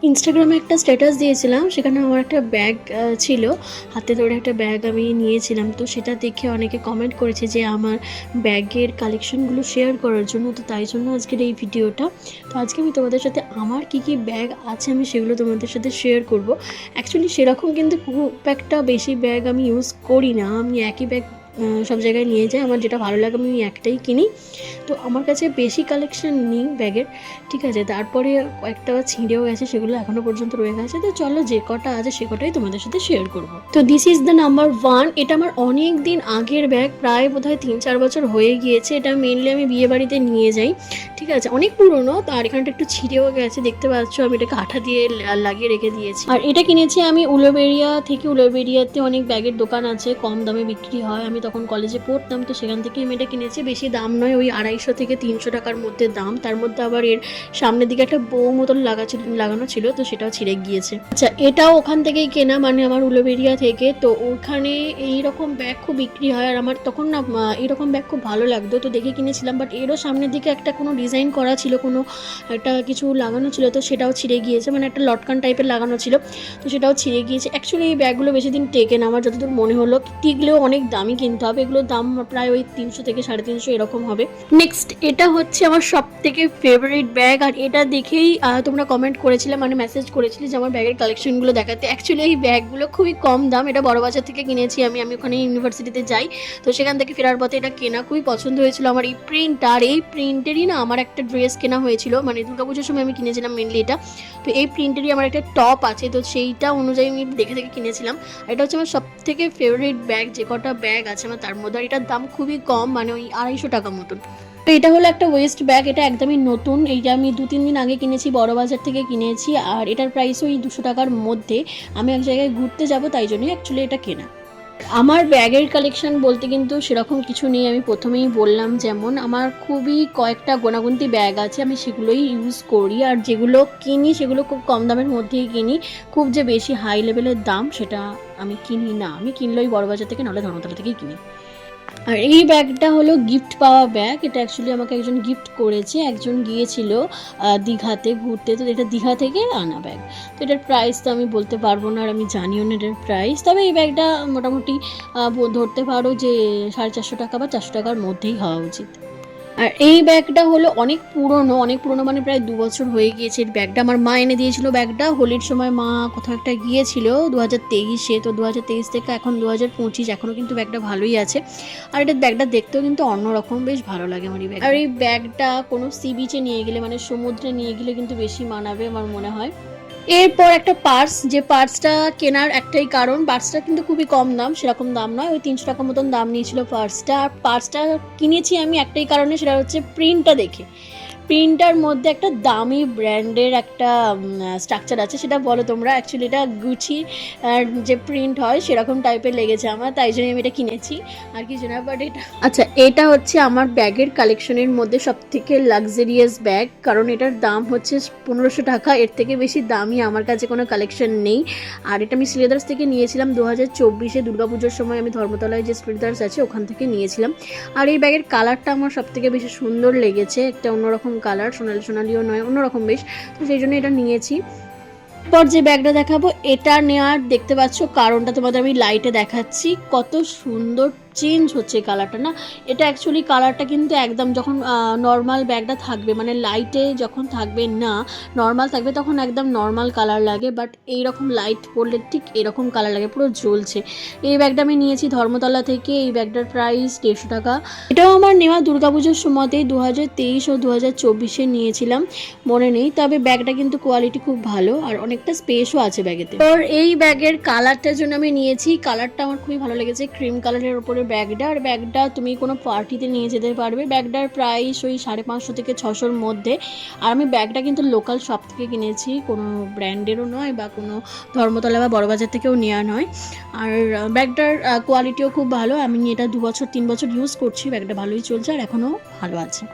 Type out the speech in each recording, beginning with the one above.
ইনস্টাগ্রামে একটা স্ট্যাটাস দিয়েছিলাম, সেখানে আমার একটা ব্যাগ ছিল, হাতে ধরে একটা ব্যাগ আমি নিয়েছিলাম। তো সেটা দেখে অনেকে কমেন্ট করেছে যে আমার ব্যাগের কালেকশনগুলো শেয়ার করার জন্য। তো তাই জন্য আজকের এই ভিডিওটা। তো আজকে আমি তোমাদের সাথে আমার কী কী ব্যাগ আছে আমি সেগুলো তোমাদের সাথে শেয়ার করব। অ্যাকচুয়ালি সেরকম কিন্তু খুব একটা বেশি ব্যাগ আমি ইউজ করি না, আমি একই ব্যাগ সব জায়গায় নিয়ে যাই, আমার যেটা ভালো লাগে আমি একটাই কিনি। তো আমার কাছে বেশি কালেকশন নেই ব্যাগের, ঠিক আছে। তারপরে কয়েকটা ছিঁড়েও গেছে, সেগুলো এখনো পর্যন্ত রয়ে গেছে। তো চলো যে কটা আছে সে কটাই তোমাদের সাথে শেয়ার করবো। তো দিস ইজ দ্য নাম্বার 1। এটা আমার অনেক দিন আগের ব্যাগ, প্রায় বোধহয় 3-4 বছর হয়ে গিয়েছে। এটা মেনলি আমি বিয়ে বাড়িতে নিয়ে যাই, ঠিক আছে। অনেক পুরনো, তো আর এখানটা একটু ছিঁড়েও গেছে, দেখতে পাচ্ছ আমি এটাকে আঠা দিয়ে লাগিয়ে রেখে দিয়েছি। আর এটা কিনেছি আমি উলুবেড়িয়া থেকে। উলুবেড়িয়াতে অনেক ব্যাগের দোকান আছে, কম দামে বিক্রি হয়। আমি তখন কলেজে পড়তাম, তো সেখান থেকে আমি এটা কিনেছি। বেশি দাম নয়, ওই 250 থেকে 300 টাকার মধ্যে দাম। তার মধ্যে আবার এর সামনের দিকে একটা বউ মতন লাগানো ছিল, তো সেটাও ছিঁড়ে গিয়েছে। আচ্ছা, এটাও ওখান থেকেই কেনা, মানে আমার উলুবেড়িয়া থেকে। তো ওখানে এইরকম ব্যাগ খুব বিক্রি হয়, আর আমার তখন না এরকম ব্যাগ খুব ভালো লাগতো, তো দেখে কিনেছিলাম। বাট এরও সামনের দিকে একটা কোনো ডিজাইন করা ছিল, কোনো একটা কিছু লাগানো ছিল, তো সেটাও ছিঁড়ে গিয়েছে, মানে একটা লটকান টাইপের লাগানো ছিল, তো সেটাও ছিঁড়ে গিয়েছে। অ্যাকচুয়ালি এই ব্যাগগুলো বেশি দিন টেকে না, আমার যতদূর মনে হলো। টিকলেও অনেক দামি কিনতে হবে, এগুলোর দাম প্রায় ওই 300 থেকে 350 এরকম হবে। নেক্সট, এটা হচ্ছে আমার সব থেকে ফেভারিট ব্যাগ, আর এটা দেখেই তোমরা কমেন্ট করেছিলে, মানে মেসেজ করেছিলে যে আমার ব্যাগের কালেকশনগুলো দেখাতে। অ্যাকচুয়ালি এই ব্যাগগুলো খুবই কম দাম, এটা বড়বাজার থেকে কিনেছি আমি ওখানে ইউনিভার্সিটিতে যাই, তো সেখান থেকে ফেরার পথে এটা কেনা। খুবই পছন্দ হয়েছিল আমার এই প্রিন্ট, আর এই প্রিন্টেরই না আমার একটা ড্রেস কেনা হয়েছিল, মানে দুর্গাপুজোর সময় আমি কিনেছিলাম মেনলি এটা। তো এই প্রিন্টেরই আমার একটা টপ আছে, তো সেইটা অনুযায়ী আমি দেখে দেখে কিনেছিলাম। এটা হচ্ছে আমার সব থেকে ফেভারিট ব্যাগ, যে কটা ব্যাগ আছে আমার তার মধ্যে। আর এটার দাম খুবই কম, মানে ওই 250 টাকা মতন। তো এটা হলো একটা ওয়েস্ট ব্যাগ, এটা একদমই নতুন, এইটা আমি 2-3 দিন আগে কিনেছি, বড়বাজার থেকে কিনেছি। আর এটার প্রাইস ওই 200 টাকার মধ্যে। আমি এক জায়গায় ঘুরতে যাব, তাই জন্যই অ্যাকচুয়ালি এটা কেনা। আমার ব্যাগের কালেকশন বলতে কিন্তু সেরকম কিছু নেই, আমি প্রথমেই বললাম। যেমন আমার খুবই কয়েকটা গোনাগুনতি ব্যাগ আছে, আমি সেগুলোই ইউজ করি। আর যেগুলো কিনি সেগুলো খুব কম দামের মধ্যেই কিনি, খুব যে বেশি হাই লেভেলের দাম সেটা আমি কিনি না। আমি কিনলেই বড়বাজার থেকে, নাহলে ধর্মতলা থেকেই কিনি। আর এই ব্যাগটা হলো গিফট পাওয়া ব্যাগ, এটা অ্যাকচুয়ালি আমাকে একজন গিফট করেছে। একজন গিয়েছিল দীঘাতে ঘুরতে, তো এটা দীঘা থেকে আনা ব্যাগ। তো এটার প্রাইস তো আমি বলতে পারবো না, আর আমি জানিও না এটার প্রাইস। তবে এই ব্যাগটা মোটামুটি ধরতে পারো যে 450 টাকা বা 400 টাকার মধ্যেই হওয়া উচিত। আর এই ব্যাগটা হলো অনেক পুরনো, অনেক পুরনো, মানে প্রায় 2 বছর হয়ে গিয়েছে। এই ব্যাগটা আমার মা এনে দিয়েছিল। ব্যাগটা হোলির সময় মা কোথাও একটা গিয়েছিল 2023-এ, তো 2023 থেকে এখন 2025, এখনও কিন্তু ব্যাগটা ভালোই আছে। আর এটা ব্যাগটা দেখতেও কিন্তু অন্যরকম, বেশ ভালো লাগে আমার এই ব্যাগ। আর এই ব্যাগটা কোনো সি বিচে নিয়ে গেলে, মানে সমুদ্রে নিয়ে গেলে কিন্তু বেশি মানাবে আমার মনে হয়। এরপর একটা পার্স, যে পার্সটা কেনার একটাই কারণ, পার্সটা কিন্তু খুবই কম দাম, সেরকম দাম নয়, ওই 300 টাকা মতন দাম নিয়েছিল পার্সটা। আর পার্সটা কিনেছি আমি একটাই কারণে, সেটা হচ্ছে প্রিন্টটা দেখে। প্রিন্টার মধ্যে একটা দামি ব্র্যান্ডের একটা স্ট্রাকচার আছে, সেটা বলো তোমরা। অ্যাকচুয়ালি এটা গুচি যে প্রিন্ট হয় সেরকম টাইপের লেগেছে আমার, তাই জন্য আমি এটা কিনেছি, আর কিছু না। বাট এটা, আচ্ছা, এটা হচ্ছে আমার ব্যাগের কালেকশনের মধ্যে সব থেকে লাক্সারিয়াস ব্যাগ, কারণ এটার দাম হচ্ছে 1500 টাকা। এর থেকে বেশি দামি আমার কাছে কোনো কালেকশন নেই। আর এটা আমি শ্রীলেদার্স থেকে নিয়েছিলাম 2024-এ দুর্গাপুজোর সময়। আমি ধর্মতলায় যে শ্রীলেদার্স আছে ওখান থেকে নিয়েছিলাম। আর এই ব্যাগের কালারটা আমার সব থেকে বেশি সুন্দর লেগেছে, একটা অন্যরকম কালার, সোনালি সোনালিও নয়, অন্যরকম বেশ, তো সেই জন্য এটা নিয়েছি। পর যে ব্যাগটা দেখাবো, এটা নেওয়ার দেখতে পাচ্ছ কারণটা তোমাদের আমি লাইটে দেখাচ্ছি, কত সুন্দর চেঞ্জ হচ্ছে কালারটা না। এটা অ্যাকচুয়ালি কালারটা কিন্তু একদম যখন নর্মাল ব্যাগটা থাকবে, মানে লাইটে যখন থাকবে না, নর্মাল থাকবে তখন একদম নর্মাল কালার লাগে, বাট এইরকম লাইট পড়লে ঠিক এরকম কালার লাগে, পুরো জ্বলছে। এই ব্যাগটা আমি নিয়েছি ধর্মতলা থেকে, এই ব্যাগটার প্রাইস 150 টাকা। এটাও আমার নেওয়া দুর্গাপুজোর সময়তেই 2023 ও 2024-এ নিয়েছিলাম, মনে নেই। তবে ব্যাগটা কিন্তু কোয়ালিটি খুব ভালো, আর অনেকটা স্পেসও আছে ব্যাগেতে। তো এই ব্যাগের কালারটার জন্য আমি নিয়েছি, কালারটা আমার খুবই ভালো লেগেছে, ক্রিম কালারের উপরে ব্যাগটা। আর ব্যাগটা তুমি কোনো পার্টিতে নিয়ে যেতে পারবে। ব্যাগটার প্রাইস ওই 550 থেকে 600-র মধ্যে। আর আমি ব্যাগটা কিন্তু লোকাল শপ থেকে কিনেছি, কোনো ব্র্যান্ডেরও নয় বা কোনো ধর্মতলা বা বড়বাজার থেকেও নেওয়া নয়। আর ব্যাগটার কোয়ালিটিও খুব ভালো, আমি এটা 2-3 বছর ইউজ করছি, ব্যাগটা ভালোই চলছে আর এখনও ভালো আছে।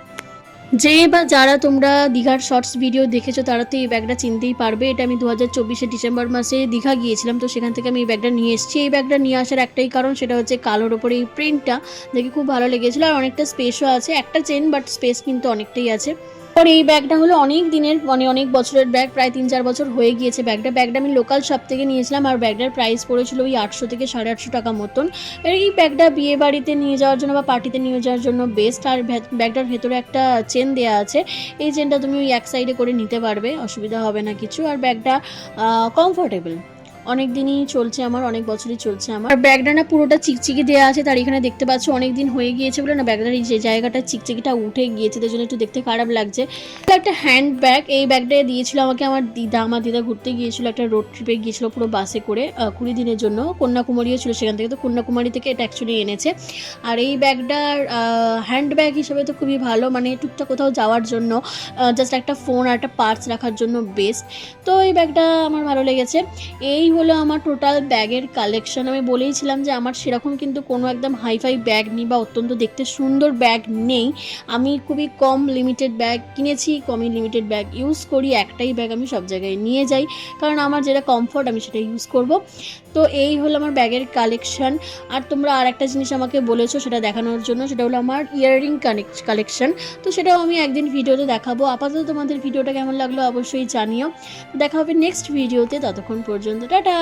যে বা যারা তোমরা দীঘার শর্টস ভিডিও দেখেছো তারা তো এই ব্যাগটা চিনতেই পারবে। এটা আমি 2024-এ ডিসেম্বর মাসে দীঘা গিয়েছিলাম, তো সেখান থেকে আমি এই ব্যাগটা নিয়ে এসেছি। এই ব্যাগটা নিয়ে আসার একটাই কারণ, সেটা হচ্ছে কালোর ওপরে এই প্রিন্টটা দেখে খুব ভালো লেগেছিলো, আর অনেকটা স্পেসও আছে। একটা চেন, বাট স্পেস কিন্তু অনেকটাই আছে। আর এই ব্যাগটা হলো অনেক দিনের, মানে অনেক বছরের ব্যাগ, প্রায় 3-4 বছর হয়ে গিয়েছে ব্যাগটা আমি লোকাল শপ থেকে নিয়েছিলাম। আর ব্যাগটার প্রাইস পড়েছিল ওই 800 থেকে 850 টাকা মতন। এই ব্যাগটা বিয়ে বাড়িতে নিয়ে যাওয়ার জন্য বা পার্টিতে নিয়ে যাওয়ার জন্য বেস্ট। আর ব্যাগটার ভেতরে একটা চেন দেওয়া আছে, এই চেনটা তুমি ওই এক সাইডে করে নিতে পারবে, অসুবিধা হবে না কিছু। আর ব্যাগটা কমফোর্টেবল, অনেক দিনই চলছে আমার, অনেক বছরই চলছে আমার। আর ব্যাগটা না পুরোটা চিকচিকি দেওয়া আছে, তার এখানে দেখতে পাচ্ছ অনেক দিন হয়ে গিয়েছে বলে না ব্যাগটার এই যে জায়গাটা চিকচিকিটা উঠে গিয়েছে, তার জন্য একটু দেখতে খারাপ লাগছে। একটা হ্যান্ড ব্যাগ, এই ব্যাগটা দিয়েছিল আমাকে আমার দিদা ঘুরতে গিয়েছিল, একটা রোড ট্রিপে গিয়েছিল পুরো বাসে করে 20 দিনের জন্য, কন্যাকুমারীও ছিল সেখান থেকে, তো কন্যাকুমারী থেকে এটা অ্যাকচুয়ালি এনেছে। আর এই ব্যাগটার হ্যান্ড ব্যাগ হিসেবে তো খুবই ভালো, মানে টুকটাক কোথাও যাওয়ার জন্য, জাস্ট একটা ফোন আর একটা পার্স রাখার জন্য বেস্ট। তো এই ব্যাগটা আমার ভালো লেগেছে। এই হলো আমার টোটাল ব্যাগের কালেকশন। আমি বলেইছিলাম যে আমার সেরকম কিন্তু কোনো একদম হাইফাই ব্যাগ নেই বা অত্যন্ত দেখতে সুন্দর ব্যাগ নেই। আমি খুবই কম লিমিটেড ব্যাগ কিনেছি, কমই লিমিটেড ব্যাগ ইউজ করি, একটাই ব্যাগ আমি সব জায়গায় নিয়ে যাই, কারণ আমার যেটা কমফোর্ট আমি সেটা ইউজ করব। তো এই হলো আমার ব্যাগের কালেকশন। আর তোমরা আর একটা জিনিস আমাকে বলেছো সেটা দেখানোর জন্য, সেটা হলো আমার ইয়াররিং কালেকশন। তো সেটাও আমি একদিন ভিডিওতে দেখাবো। আপাতত তোমাদের ভিডিওটা কেমন লাগলো অবশ্যই জানিও। দেখা হবে নেক্সট ভিডিওতে, ততক্ষণ পর্যন্ত টাটা।